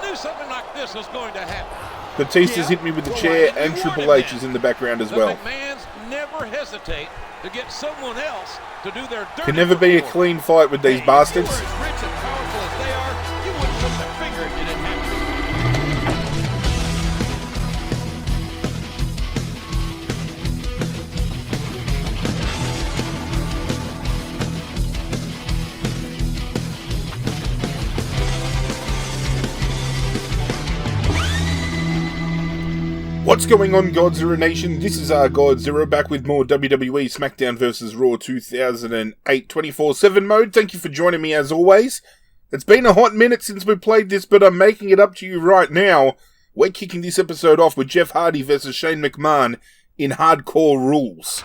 knew something like this was going to happen. Batista's hit me with the chair, and Triple H is in the background as well. The McMahons never hesitate to get someone else to do their dirty Can never be a clean fight with these bastards. As rich and powerful as they are, you wouldn't lift a finger if you didn't have to. What's going on, Godzilla Nation? This is our Godzilla back with more WWE SmackDown vs. Raw 2008 24/7 mode. Thank you for joining me as always. It's been a hot minute since we played this, but I'm making it up to you right now. We're kicking this episode off with Jeff Hardy vs. Shane McMahon in Hardcore Rules.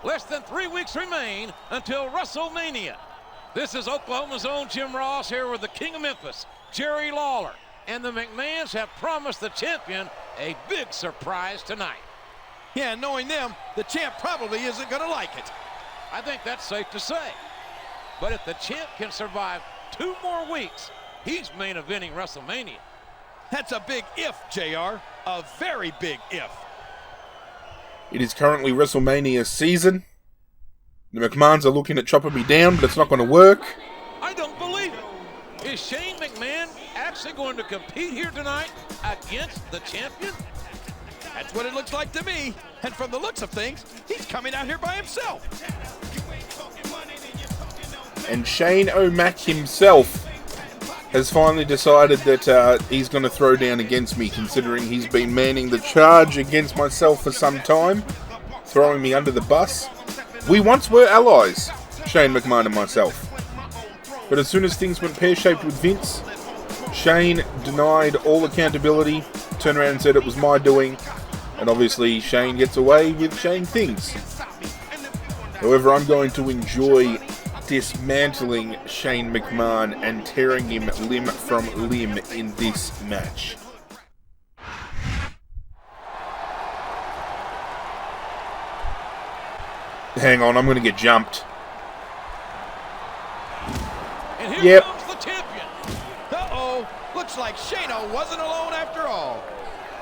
Less than 3 weeks remain until WrestleMania. This is Oklahoma's own Jim Ross here with the King of Memphis, Jerry Lawler. And the McMahons have promised the champion a big surprise tonight. Yeah, knowing them, the champ probably isn't going to like it. I think that's safe to say. But if the champ can survive 2 more weeks, he's main eventing WrestleMania. That's a big if, JR. A very big if. It is currently WrestleMania season. The McMahons are looking at chopping me down, but it's not going to work. I don't believe it. Is Shane McMahon actually going to compete here tonight against the champion? That's what it looks like to me. And from the looks of things, he's coming out here by himself. And Shane O'Mac himself has finally decided that he's going to throw down against me, considering he's been manning the charge against myself for some time, throwing me under the bus. We once were allies, Shane McMahon and myself. But as soon as things went pear-shaped with Vince, Shane denied all accountability, turned around and said it was my doing, and obviously Shane gets away with Shane things. However, I'm going to enjoy dismantling Shane McMahon and tearing him limb from limb in this match. Hang on, I'm going to get jumped. And here comes the champion. Uh-oh. Looks like Shane-O wasn't alone after all.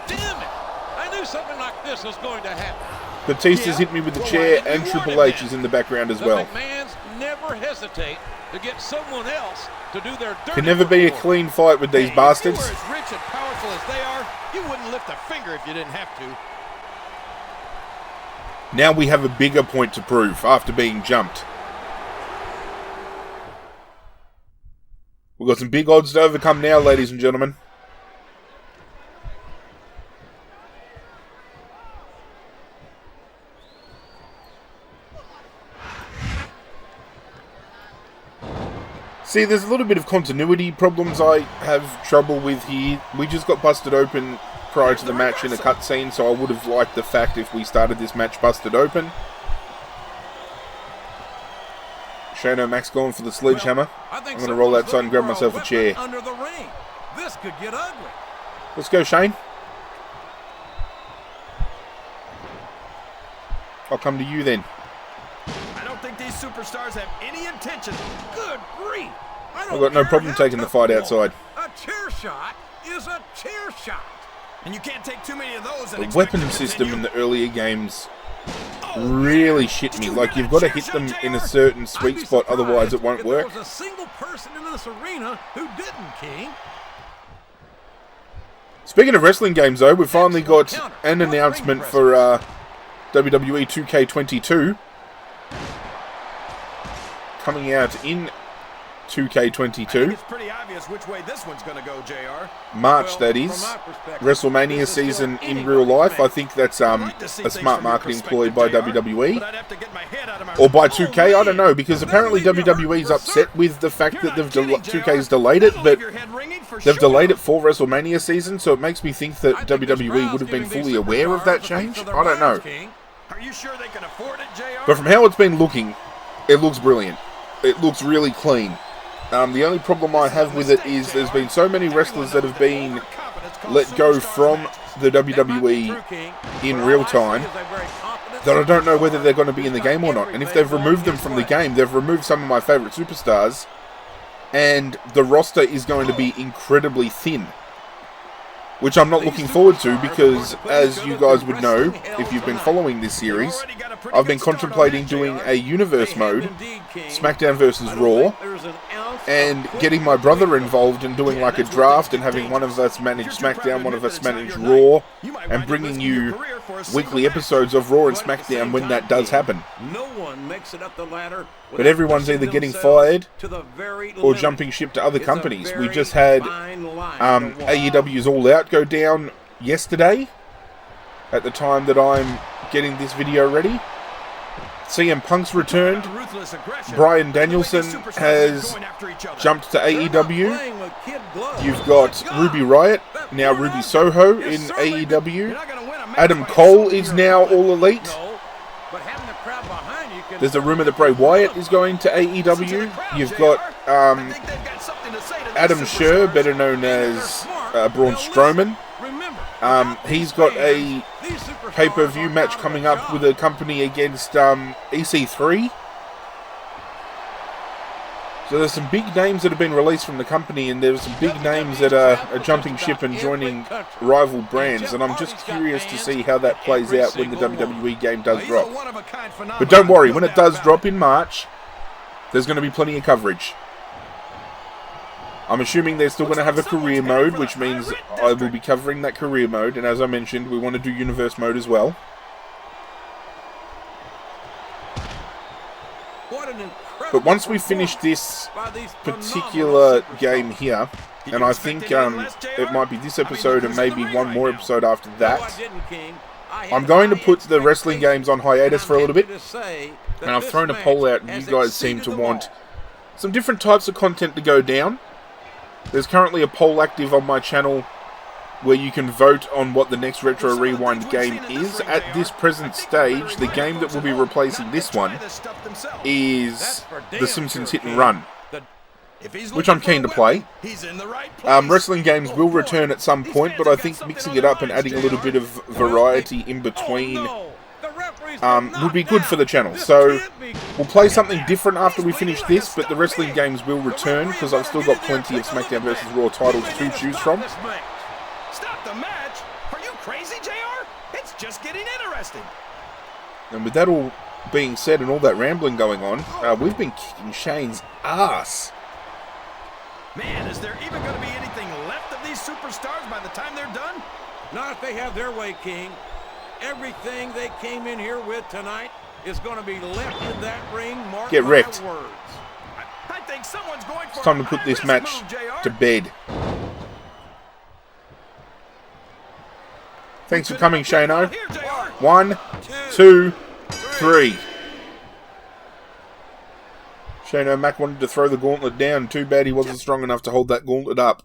Damn it. I knew something like this was going to happen. Batista's hit me with the chair, and Triple H is in the background as well. The McMahons never hesitate to get someone else to do their dirty Can never be a clean fight with these bastards. If you were as rich and powerful as they are, you wouldn't lift a finger if you didn't have to. Now we have a bigger point to prove after being jumped. We've got some big odds to overcome now, ladies and gentlemen. See, there's a little bit of continuity problems I have trouble with here. We just got busted open prior to the match in a cutscene, so I would have liked the fact if we started this match busted open. Shane O'Mac's going for the sledgehammer. I'm going to roll outside and grab myself a chair. Under the ring. This could get ugly. Let's go, Shane. I'll come to you then. I don't think these superstars have any intention. Good grief. I've got no problem taking the fight outside. A chair shot is a chair shot. And you can't take too many of those. The weapon system in the earlier games really shit me. Like, you've got to hit them in a certain sweet spot, otherwise it won't work. There was a single person in this arena who didn't, King. Speaking of wrestling games, though, we've finally got an announcement for WWE 2K22 coming out in 2K22. It's pretty obvious which way this one's going to go, JR. March, that is. WrestleMania season in real life. I think that's a smart marketing ploy by WWE. Or by 2K, I don't know, because apparently WWE's upset with the fact that 2K's delayed it, but they've delayed it for WrestleMania season, so it makes me think that WWE would have been fully aware of that change. I don't know. Are you sure they can afford it, JR? But from how it's been looking, it looks brilliant. It looks really clean. The only problem I have with it is there's been so many wrestlers that have been let go from the WWE in real time that I don't know whether they're going to be in the game or not. And if they've removed them from the game, they've removed some of my favourite superstars. and the roster is going to be incredibly thin, which I'm not looking forward to because, as you guys would know, if you've been following this series, I've been contemplating doing a universe mode, SmackDown versus Raw, and getting my brother involved in doing like a draft and having one of us manage SmackDown, one of us manage Raw, and bringing you weekly episodes of Raw and SmackDown when that does happen. But everyone's either getting fired or jumping ship to other companies. We just had AEW's All Out go down yesterday at the time that I'm getting this video ready. CM Punk's returned. Bryan Danielson has jumped to AEW. You've got Ruby Riott, now Ruby Soho in AEW. Adam Cole is now All Elite. There's a rumor that Bray Wyatt is going to AEW. You've got Adam Scherr, better known as Braun Strowman. He's got a pay-per-view match coming up with a company against EC3. So there's some big names that have been released from the company, and there's some big names that are jumping ship and joining rival brands, and I'm just curious to see how that plays out when the WWE game does drop. But don't worry, when it does drop in March, there's going to be plenty of coverage. I'm assuming they're still going to have a career mode, which means I will be covering that career mode. And as I mentioned, we want to do universe mode as well. But once we finish this particular game here, and I think it might be this episode and maybe one more episode after that, I'm going to put the wrestling games on hiatus for a little bit. And I've thrown a poll out, and you guys seem to want some different types of content to go down. There's currently a poll active on my channel where you can vote on what the next Retro Rewind game is. At this present stage, the game that will be replacing this one is The Simpsons Hit and Run, which I'm keen to play. Wrestling games will return at some point, but I think mixing it up and adding a little bit of variety in between would be good for the channel. So we'll play something different after we finish this, but the wrestling games will return because I've still got plenty of SmackDown vs. Raw titles to choose from. Stop the match? Are you crazy, JR? It's just getting interesting. And with that all being said and all that rambling going on, we've been kicking Shane's ass. Man, is there even going to be anything left of these superstars by the time they're done? Not if they have their way, King. Everything they came in here with tonight is going to be left in that ring. Mark Get wrecked. my words. I think someone's going for It's time to put this match to bed. Thanks for coming, Shano. 1, 2, 3. Shane Mac wanted to throw the gauntlet down. Too bad he wasn't strong enough to hold that gauntlet up.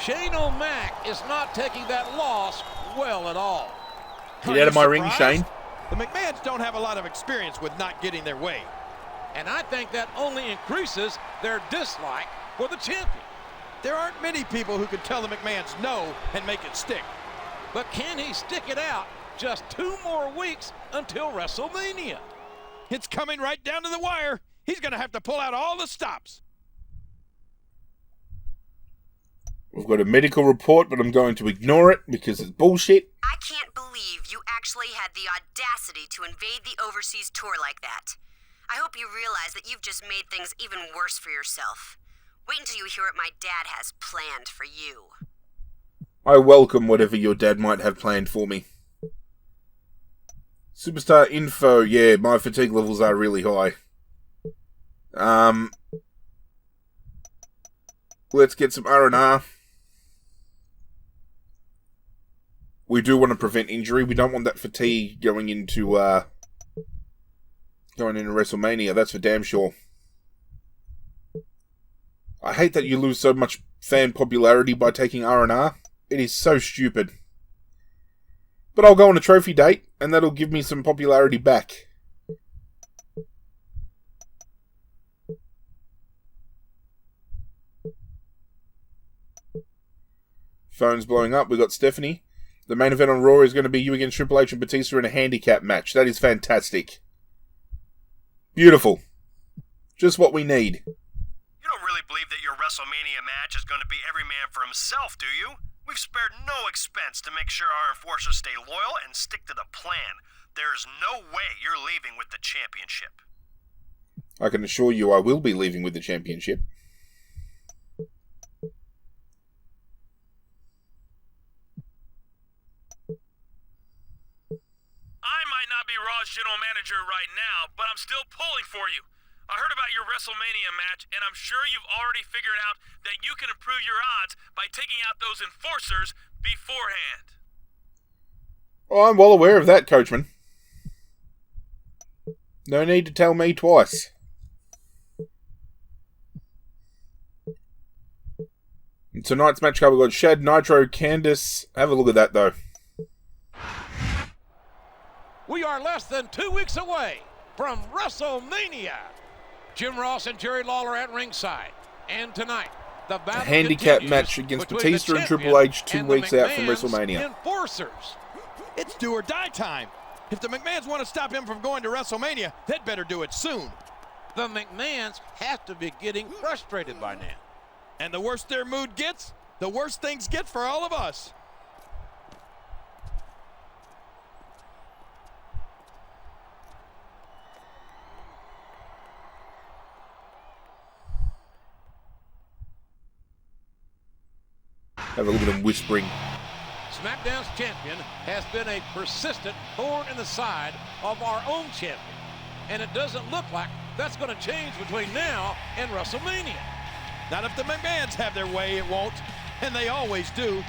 Shane O'Mac is not taking that loss well at all. Get out of my ring, Shane. The McMahons don't have a lot of experience with not getting their way. And I think that only increases their dislike for the champion. There aren't many people who can tell the McMahons no and make it stick. But can he stick it out just 2 more weeks until WrestleMania? It's coming right down to the wire. He's going to have to pull out all the stops. We've got a medical report, but I'm going to ignore it because it's bullshit. I can't believe you actually had the audacity to invade the overseas tour like that. I hope you realize that you've just made things even worse for yourself. Wait until you hear what my dad has planned for you. I welcome whatever your dad might have planned for me. Superstar info, yeah, my fatigue levels are really high. Let's get some R&R. We do want to prevent injury. We don't want that fatigue going into WrestleMania. That's for damn sure. I hate that you lose so much fan popularity by taking R&R. It is so stupid. But I'll go on a trophy date, and that'll give me some popularity back. Phone's blowing up. We've got Stephanie. The main event on Raw is going to be you against Triple H and Batista in a handicap match. That is fantastic. Beautiful. Just what we need. You don't really believe that your WrestleMania match is going to be every man for himself, do you? We've spared no expense to make sure our enforcers stay loyal and stick to the plan. There's no way you're leaving with the championship. I can assure you I will be leaving with the championship. I might not be Raw's general manager right now, but I'm still pulling for you. I heard about your WrestleMania match, and I'm sure you've already figured out that you can improve your odds by taking out those enforcers beforehand. Oh, I'm well aware of that, Coachman. No need to tell me twice. In tonight's match card, we've got Shad, Nitro, Candice. Have a look at that, though. We are less than 2 weeks away from WrestleMania. Jim Ross and Jerry Lawler at ringside. And tonight, the battle handicap continues match against between Batista the and Triple H 2 champion weeks and the out from McMahon's WrestleMania. Enforcers. It's do or die time. If the McMahons want to stop him from going to WrestleMania, they'd better do it soon. The McMahons have to be getting frustrated by now. And the worse their mood gets, the worse things get for all of us. Have a look at them whispering. SmackDown's champion has been a persistent thorn in the side of our own champion. And it doesn't look like that's going to change between now and WrestleMania. Not if the McMahons have their way, it won't. And they always do.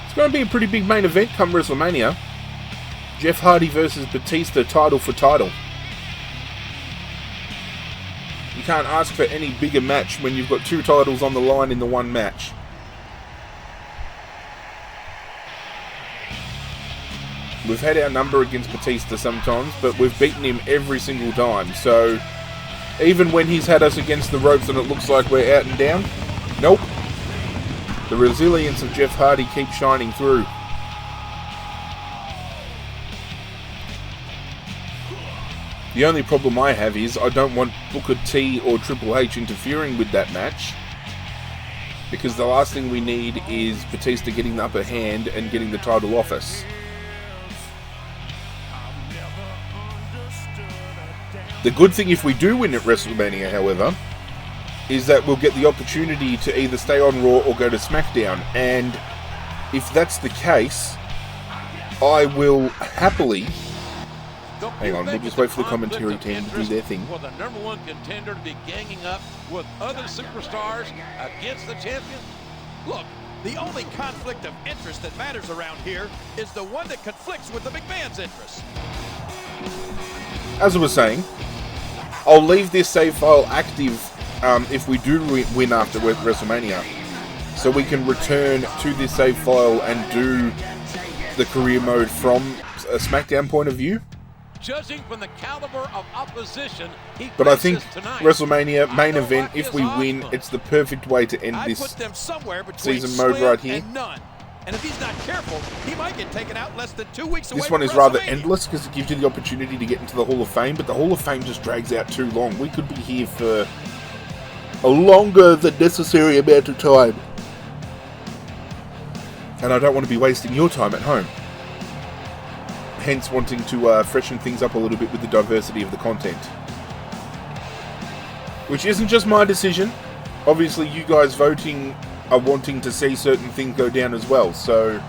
It's going to be a pretty big main event come WrestleMania. Jeff Hardy versus Batista, title for title. You can't ask for any bigger match when you've got 2 titles on the line in the one match. We've had our number against Batista sometimes, but we've beaten him every single time. So, even when he's had us against the ropes and it looks like we're out and down, nope. The resilience of Jeff Hardy keeps shining through. The only problem I have is I don't want Booker T or Triple H interfering with that match, because the last thing we need is Batista getting the upper hand and getting the title off us. The good thing if we do win at WrestleMania, however, is that we'll get the opportunity to either stay on Raw or go to SmackDown, and if that's the case, I will happily... Hang on, we'll just wait for the commentary team to do their thing. For the #1 contender to be ganging up with other superstars against the champion? Look, the only conflict of interest that matters around here is the one that conflicts with the McMahon's interests. As I was saying, I'll leave this save file active if we do win after WrestleMania, so we can return to this save file and do the career mode from a SmackDown point of view. Judging from the caliber of opposition But I think tonight, WrestleMania main event, if we win, it's the perfect way to end this season mode right here. And none. And if he's not careful, he might get taken out less than 2 weeks away. This one from is rather WrestleMania. endless because it gives you the opportunity to get into the Hall of Fame, but the Hall of Fame just drags out too long. We could be here for a longer than necessary amount of time. And I don't want to be wasting your time at home. Hence wanting to freshen things up a little bit with the diversity of the content. Which isn't just my decision. Obviously you guys voting are wanting to see certain things go down as well. So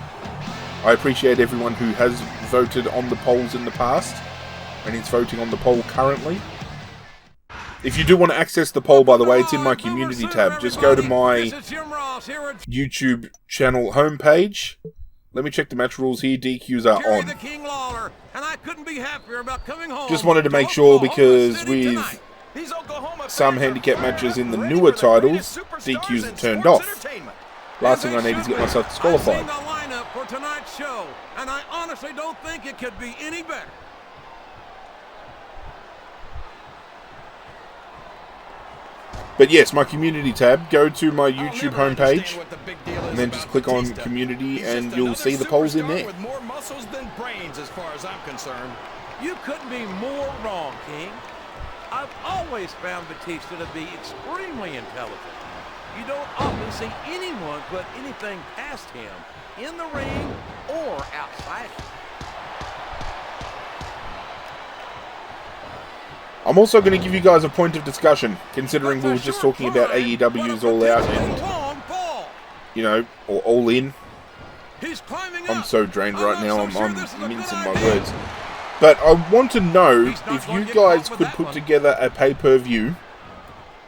I appreciate everyone who has voted on the polls in the past and is voting on the poll currently. If you do want to access the poll, by the way, it's in my community tab. Just go to my YouTube channel homepage. Let me check the match rules here. DQs are on. Just wanted to make sure, because with some handicap matches in the newer titles, DQs are turned off. Last thing I need is to get myself disqualified. I've seen the lineup for tonight's show, and I honestly don't think it could be any better. But yes, my community tab, go to my YouTube homepage, and then just click on community, and you'll see the polls in there. With more muscles than brains, as far as I'm concerned. You couldn't be more wrong, King. I've always found Batista to be extremely intelligent. You don't often see anyone put anything past him in the ring or outside it. I'm also going to give you guys a point of discussion, considering we were just talking about AEW's All Out and, you know, or All In. I'm so drained right now, I'm mincing my words. But I want to know if you guys could put together a pay-per-view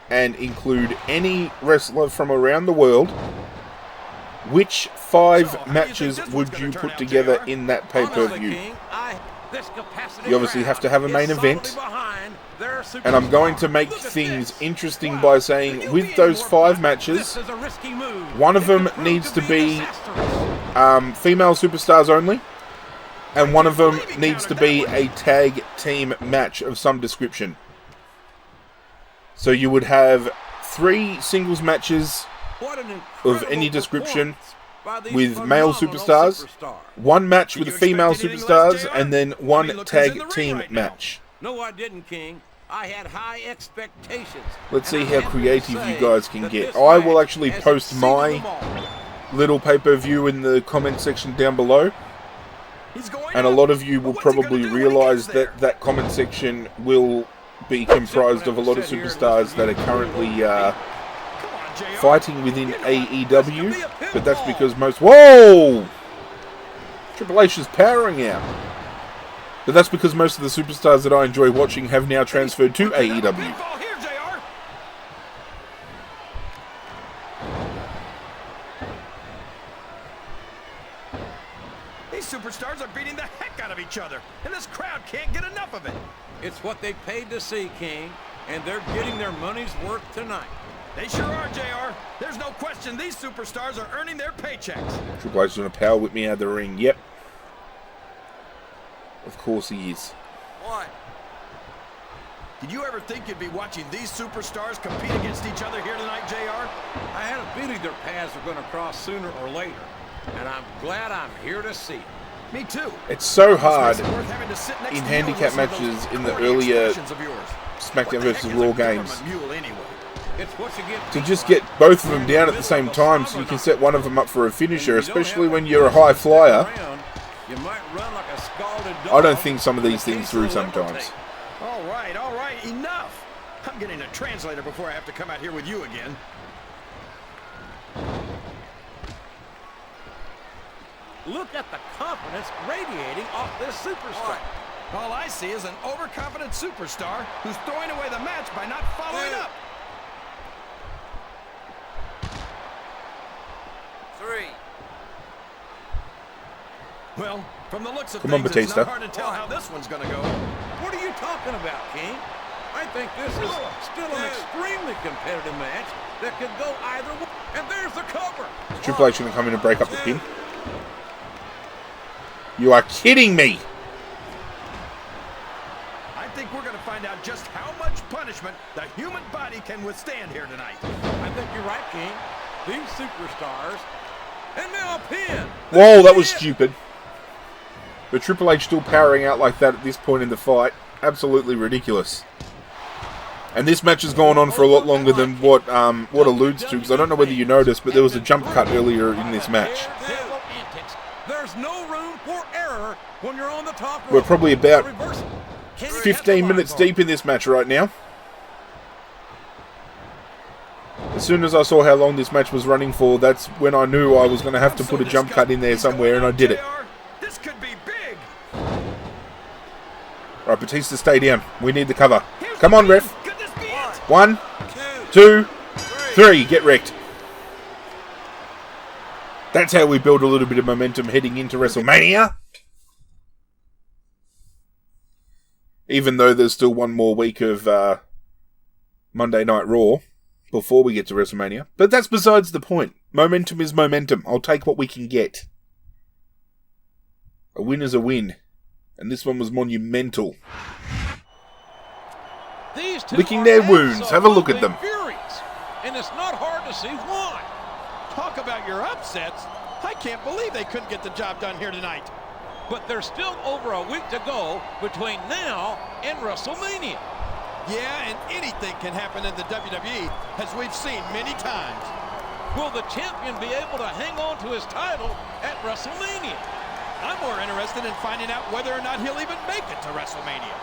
and include any wrestler from around the world, which 5 matches would you put together in that pay-per-view? You obviously have to have a main event, and I'm going to make things interesting by saying with those 5 matches, one of them needs to be female superstars only, and one of them needs to be a tag team match of some description. So you would have 3 singles matches of any description with male superstars, 1 match with the female superstars, and then 1 tag team match. No, I didn't, King. I had high expectations. Let's see how creative you guys can get. I will actually post my little pay-per-view in the comment section down below. And a lot of you will probably realize that that comment section will be comprised of a lot of superstars that are currently fighting within AEW, but that's because most... Whoa! Triple H is powering out. But that's because most of the superstars that I enjoy watching have now transferred to AEW. These superstars are beating the heck out of each other, and this crowd can't get enough of it. It's what they paid to see, King, and they're getting their money's worth tonight. They sure are, JR. There's no question these superstars are earning their paychecks. Triple H is going to power whip me out of the ring. Yep. Of course he is. What? Did you ever think you'd be watching these superstars compete against each other here tonight, JR? I had a feeling their paths were going to cross sooner or later, and I'm glad I'm here to see it. Me too. It's so hard in handicap matches in the earlier SmackDown vs. Raw games to just get both of them down at the same time so you can set one of them up for a finisher, especially when you're a high flyer. I don't think some of these things through sometimes. All right, enough. I'm getting a translator before I have to come out here with you again. Look at the confidence radiating off this superstar. All I see is an overconfident superstar who's throwing away the match by not following up. 3. Well, from the looks of Come on, things, Batista. it's not hard to tell how this one's going to go. What are you talking about, King? I think this is still an extremely competitive match that could go either way. And there's the cover. Triple H going to come in and break up the pin. You are kidding me! I think we're going to find out just how much punishment the human body can withstand here tonight. I think you're right, King. These superstars. And now a pin. Whoa, that was stupid. But Triple H still powering out like that at this point in the fight. Absolutely ridiculous. And this match has gone on for a lot longer than what alludes to, because I don't know whether you noticed, but there was a jump cut earlier in this match. There's no room for error when you're on the top rope. We're probably about 15 minutes deep in this match right now. As soon as I saw how long this match was running for, that's when I knew I was going to have to put a jump cut in there somewhere, and I did it. This could be big. Right, Batista, stay down. We need the cover. Come on, ref. 1, 2, 3. Get wrecked. That's how we build a little bit of momentum heading into WrestleMania. Even though there's still one more week of Monday Night Raw before we get to WrestleMania. But that's besides the point. Momentum is momentum. I'll take what we can get. A win is a win. And this one was monumental. Licking their wounds. Have a look at them. And it's not hard to see why. Talk about your upsets. I can't believe they couldn't get the job done here tonight. But there's still over a week to go between now and WrestleMania. Yeah, and anything can happen in the WWE, as we've seen many times. Will the champion be able to hang on to his title at WrestleMania? I'm more interested in finding out whether or not he'll even make it to WrestleMania.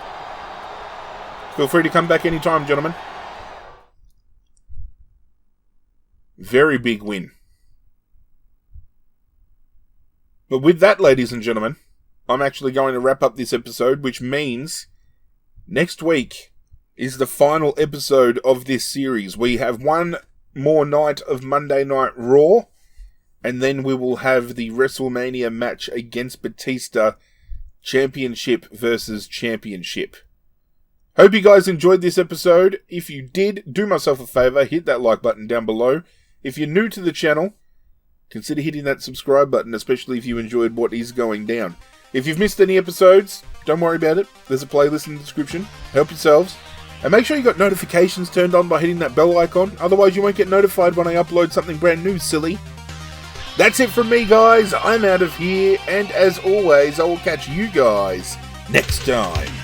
Feel free to come back anytime, gentlemen. Very big win. But with that, ladies and gentlemen, I'm actually going to wrap up this episode, which means next week is the final episode of this series. We have one more night of Monday Night Raw, and then we will have the WrestleMania match against Batista, championship versus championship. Hope you guys enjoyed this episode. If you did, do myself a favour, hit that like button down below. If you're new to the channel, consider hitting that subscribe button, especially if you enjoyed what is going down. If you've missed any episodes, don't worry about it. There's a playlist in the description. Help yourselves. And make sure you got notifications turned on by hitting that bell icon. Otherwise, you won't get notified when I upload something brand new, silly. That's it from me, guys. I'm out of here. And as always, I will catch you guys next time.